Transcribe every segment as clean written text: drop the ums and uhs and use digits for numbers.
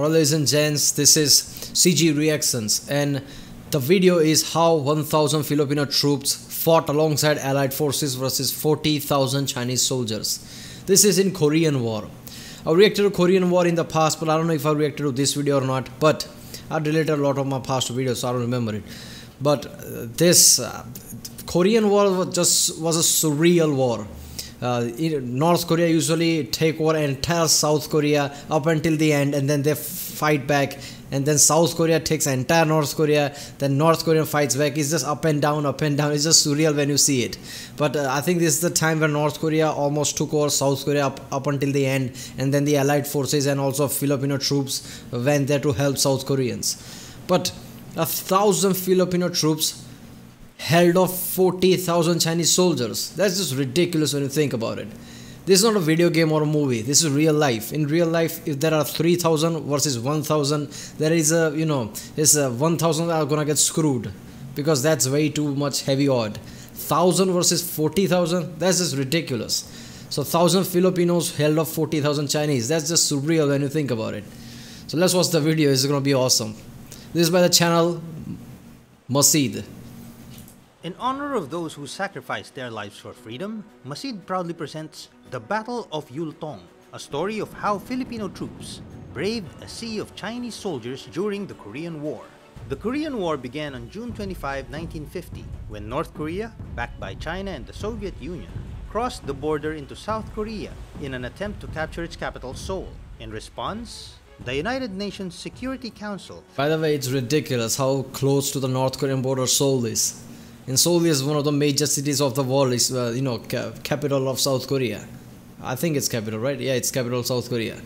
Alright, ladies and gents, this is CG Reactions, and the video is how 1,000 Filipino troops fought alongside Allied forces versus 40,000 Chinese soldiers. This is in Korean War. I reacted to Korean War in the past, but I don't know if I reacted to this video or not. But I deleted a lot of my past videos, so I don't remember it. But this Korean War was a surreal war. North Korea usually take over entire South Korea up until the end, and then they fight back, and then South Korea takes entire North Korea, then North Korea fights back. It's just up and down, up and down. It's just surreal when you see it. But I think this is the time when North Korea almost took over South Korea up until the end, and then the Allied forces and also Filipino troops went there to help South Koreans. But 1,000 Filipino troops held off 40,000 Chinese soldiers. That's just ridiculous when you think about it. This is not a video game or a movie. This is real life. In real life, if there are 3,000 versus 1,000, there is a, 1,000 are gonna get screwed, because that's way too much heavy odd. 1,000 versus 40,000, that's just ridiculous. So 1,000 Filipinos held off 40,000 Chinese. That's just surreal when you think about it. So let's watch the video. It's gonna be awesome. This is by the channel Masid. In honor of those who sacrificed their lives for freedom, Masid proudly presents The Battle of Yultong, a story of how Filipino troops braved a sea of Chinese soldiers during the Korean War. The Korean War began on June 25, 1950, when North Korea, backed by China and the Soviet Union, crossed the border into South Korea in an attempt to capture its capital, Seoul. In response, the United Nations Security Council... By the way, it's ridiculous how close to the North Korean border Seoul is. And Seoul is one of the major cities of the world. It's capital of South Korea. I think it's capital, right? Yeah, it's capital of South Korea.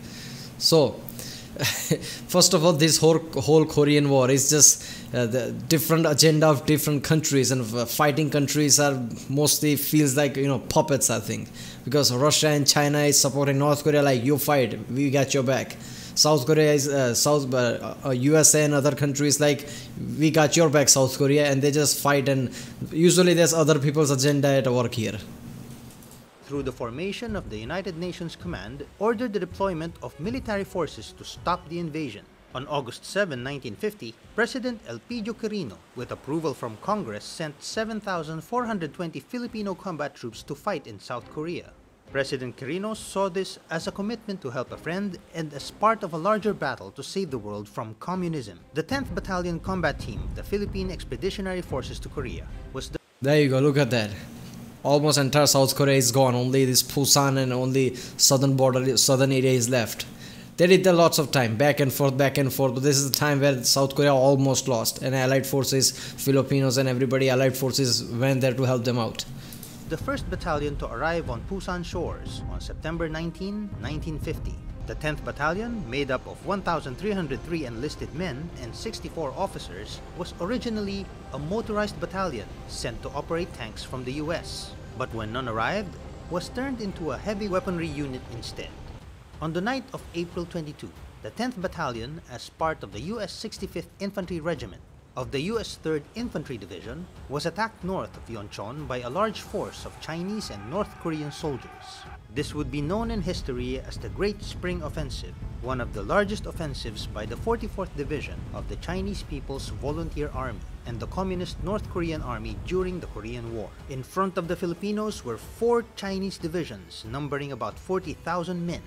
So, first of all, this whole Korean War is just the different agenda of different countries, and fighting countries are mostly feels like puppets, I think, because Russia and China is supporting North Korea like, you fight, we got your back. South Korea is USA and other countries like, we got your back, South Korea, and they just fight, and usually there's other people's agenda at work here. Through the formation of the United Nations Command, ordered the deployment of military forces to stop the invasion. On August 7, 1950, President Elpidio Quirino, with approval from Congress, sent 7,420 Filipino combat troops to fight in South Korea. President Quirino saw this as a commitment to help a friend and as part of a larger battle to save the world from communism. The 10th Battalion Combat Team of the Philippine Expeditionary Forces to Korea was the... There you go, look at that. Almost entire South Korea is gone. Only this Busan and only southern area is left. They did that lots of time, back and forth, but this is the time where South Korea almost lost, and Allied forces, Filipinos and everybody, Allied forces went there to help them out. The 1st Battalion to arrive on Busan shores on September 19, 1950. The 10th Battalion, made up of 1,303 enlisted men and 64 officers, was originally a motorized battalion sent to operate tanks from the US, but when none arrived, was turned into a heavy weaponry unit instead. On the night of April 22, the 10th Battalion, as part of the US 65th Infantry Regiment of the US 3rd Infantry Division, was attacked north of Yeoncheon by a large force of Chinese and North Korean soldiers. This would be known in history as the Great Spring Offensive, one of the largest offensives by the 44th Division of the Chinese People's Volunteer Army and the Communist North Korean Army during the Korean War. In front of the Filipinos were 4 Chinese divisions numbering about 40,000 men.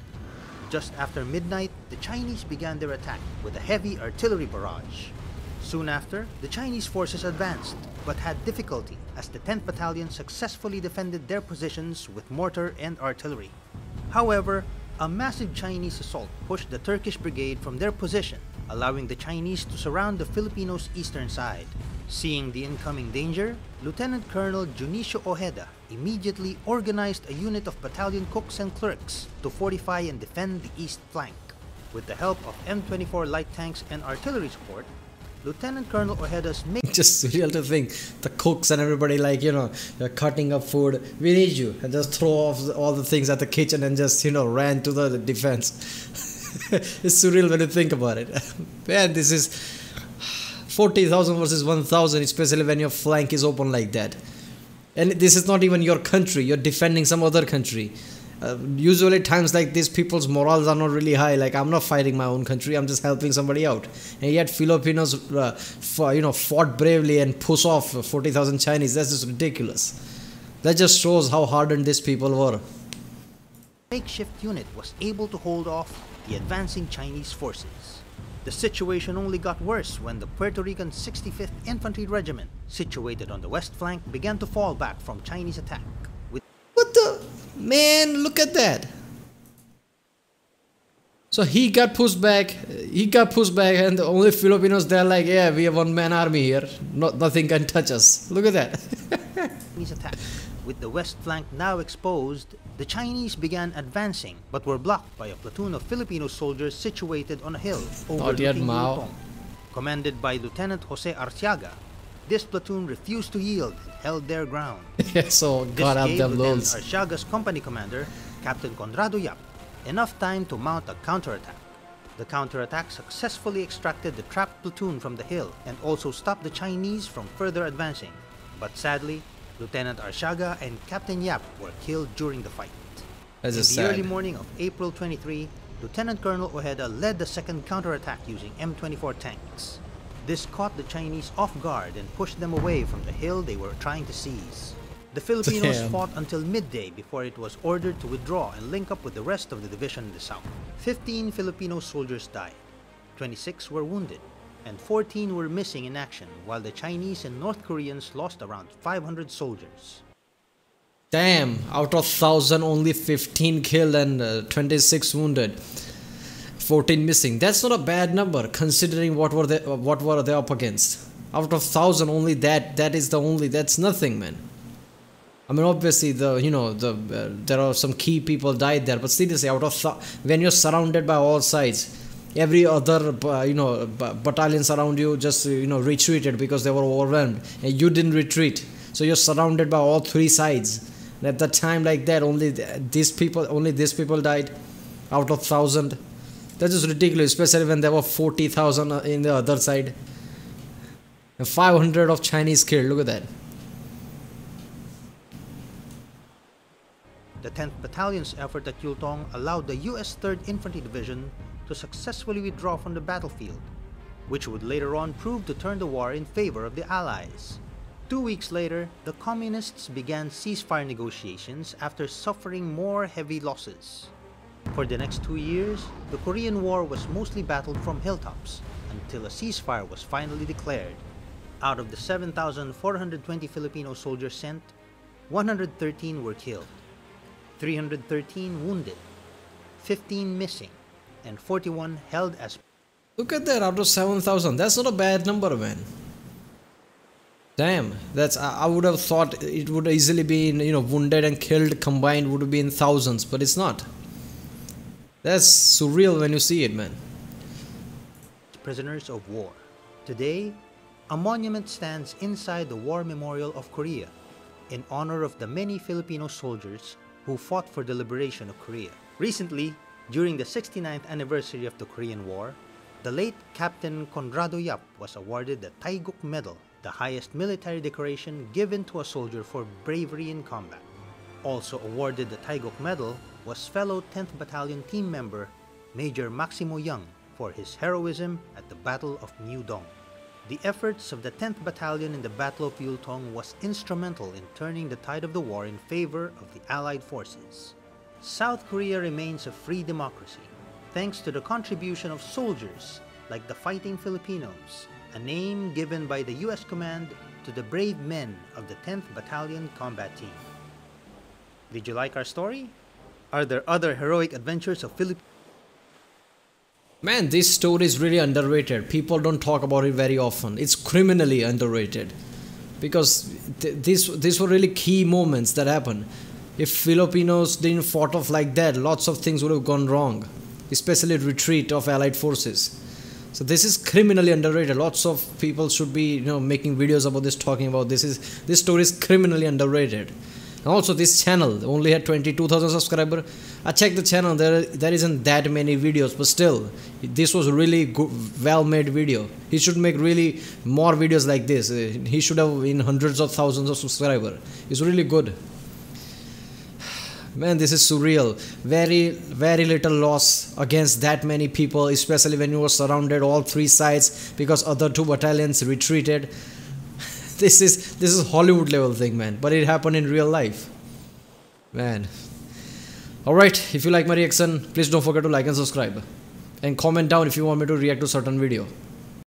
Just after midnight, the Chinese began their attack with a heavy artillery barrage. Soon after, the Chinese forces advanced, but had difficulty as the 10th Battalion successfully defended their positions with mortar and artillery. However, a massive Chinese assault pushed the Turkish brigade from their position, allowing the Chinese to surround the Filipinos' eastern side. Seeing the incoming danger, Lieutenant Colonel Junicio Ojeda immediately organized a unit of battalion cooks and clerks to fortify and defend the east flank. With the help of M24 light tanks and artillery support, Lieutenant Colonel Ojeda's just surreal to think, the cooks and everybody they're cutting up food. We need you, and just throw off all the things at the kitchen and just ran to the defense. It's surreal when you think about it. Man, this is 40,000 versus 1,000, especially when your flank is open like that. And this is not even your country, you're defending some other country. Usually times like this, people's morals are not really high. Like, I'm not fighting my own country, I'm just helping somebody out. And yet Filipinos fought bravely and push off 40,000 Chinese. That's just ridiculous. That just shows how hardened these people were. Makeshift unit was able to hold off the advancing Chinese forces. The situation only got worse when the Puerto Rican 65th Infantry Regiment, situated on the west flank, began to fall back from Chinese attack. What the? Man, look at that. So he got pushed back, and the only Filipinos, they're like, yeah, we have one-man army here. Nothing can touch us. Look at that. Chinese attack. With the west flank now exposed, the Chinese began advancing but were blocked by a platoon of Filipino soldiers situated on a hill overlooking Luzon. Commanded by Lieutenant Jose Arciaga, this platoon refused to yield and held their ground. So God help them Lieutenant loads. Arciaga's company commander, Captain Conrado Yap, enough time to mount a counterattack. The counterattack successfully extracted the trapped platoon from the hill and also stopped the Chinese from further advancing. But sadly, Lieutenant Arciaga and Captain Yap were killed during the fight. In the early morning of April 23, Lieutenant Colonel Ojeda led the second counterattack using M24 tanks. This caught the Chinese off guard and pushed them away from the hill they were trying to seize. The Filipinos fought until midday before it was ordered to withdraw and link up with the rest of the division in the south. 15 Filipino soldiers died, 26 were wounded, and 14 were missing in action, while the Chinese and North Koreans lost around 500 soldiers. Damn, out of 1,000, only 15 killed and 26 wounded. 14 missing. That's not a bad number considering what were they up against. Out of 1,000, only that's nothing, man. I mean, obviously there are some key people died there, but seriously, when you're surrounded by all sides, every other battalions around you just retreated because they were overwhelmed, and you didn't retreat. So you're surrounded by all three sides. And at that time like that, only these people died out of 1,000. That is ridiculous, especially when there were 40,000 in the other side. And 500 of Chinese killed. Look at that. The 10th Battalion's effort at Yultong allowed the U.S. 3rd Infantry Division to successfully withdraw from the battlefield, which would later on prove to turn the war in favor of the Allies. 2 weeks later, the Communists began ceasefire negotiations after suffering more heavy losses. For the next 2 years, the Korean War was mostly battled from hilltops until a ceasefire was finally declared. Out of the 7,420 Filipino soldiers sent, 113 were killed, 313 wounded, 15 missing, and 41 held as... Look at that, out of 7,000. That's not a bad number, man. Damn, I would have thought it would easily be in, wounded and killed combined would be in thousands, but it's not. That's surreal when you see it, man. Prisoners of war. Today, a monument stands inside the War Memorial of Korea in honor of the many Filipino soldiers who fought for the liberation of Korea. Recently, during the 69th anniversary of the Korean War, the late Captain Conrado Yap was awarded the Taiguk Medal, the highest military decoration given to a soldier for bravery in combat. Also awarded the Taiguk Medal was fellow 10th Battalion team member Major Maximo Young for his heroism at the Battle of New-dong. The efforts of the 10th Battalion in the Battle of Yultong was instrumental in turning the tide of the war in favor of the Allied forces. South Korea remains a free democracy, thanks to the contribution of soldiers like the Fighting Filipinos, a name given by the US Command to the brave men of the 10th Battalion Combat Team. Did you like our story? Are there other heroic adventures of Filipinos? Man, this story is really underrated. People don't talk about it very often. It's criminally underrated. Because these were really key moments that happened. If Filipinos didn't fought off like that, lots of things would have gone wrong. Especially retreat of Allied forces. So this is criminally underrated. Lots of people should be making videos about this, talking about this. This story is criminally underrated. And also this channel only had 22,000 subscribers. I checked the channel, there isn't that many videos, but still, this was a really good, well-made video. He should make really more videos like this. He should have in hundreds of thousands of subscribers. It's really good. Man, this is surreal. Very little loss against that many people, especially when you were surrounded all three sides because other two battalions retreated. This is Hollywood level thing, man. But it happened in real life. Man. Alright, if you like my reaction, please don't forget to like and subscribe. And comment down if you want me to react to certain video.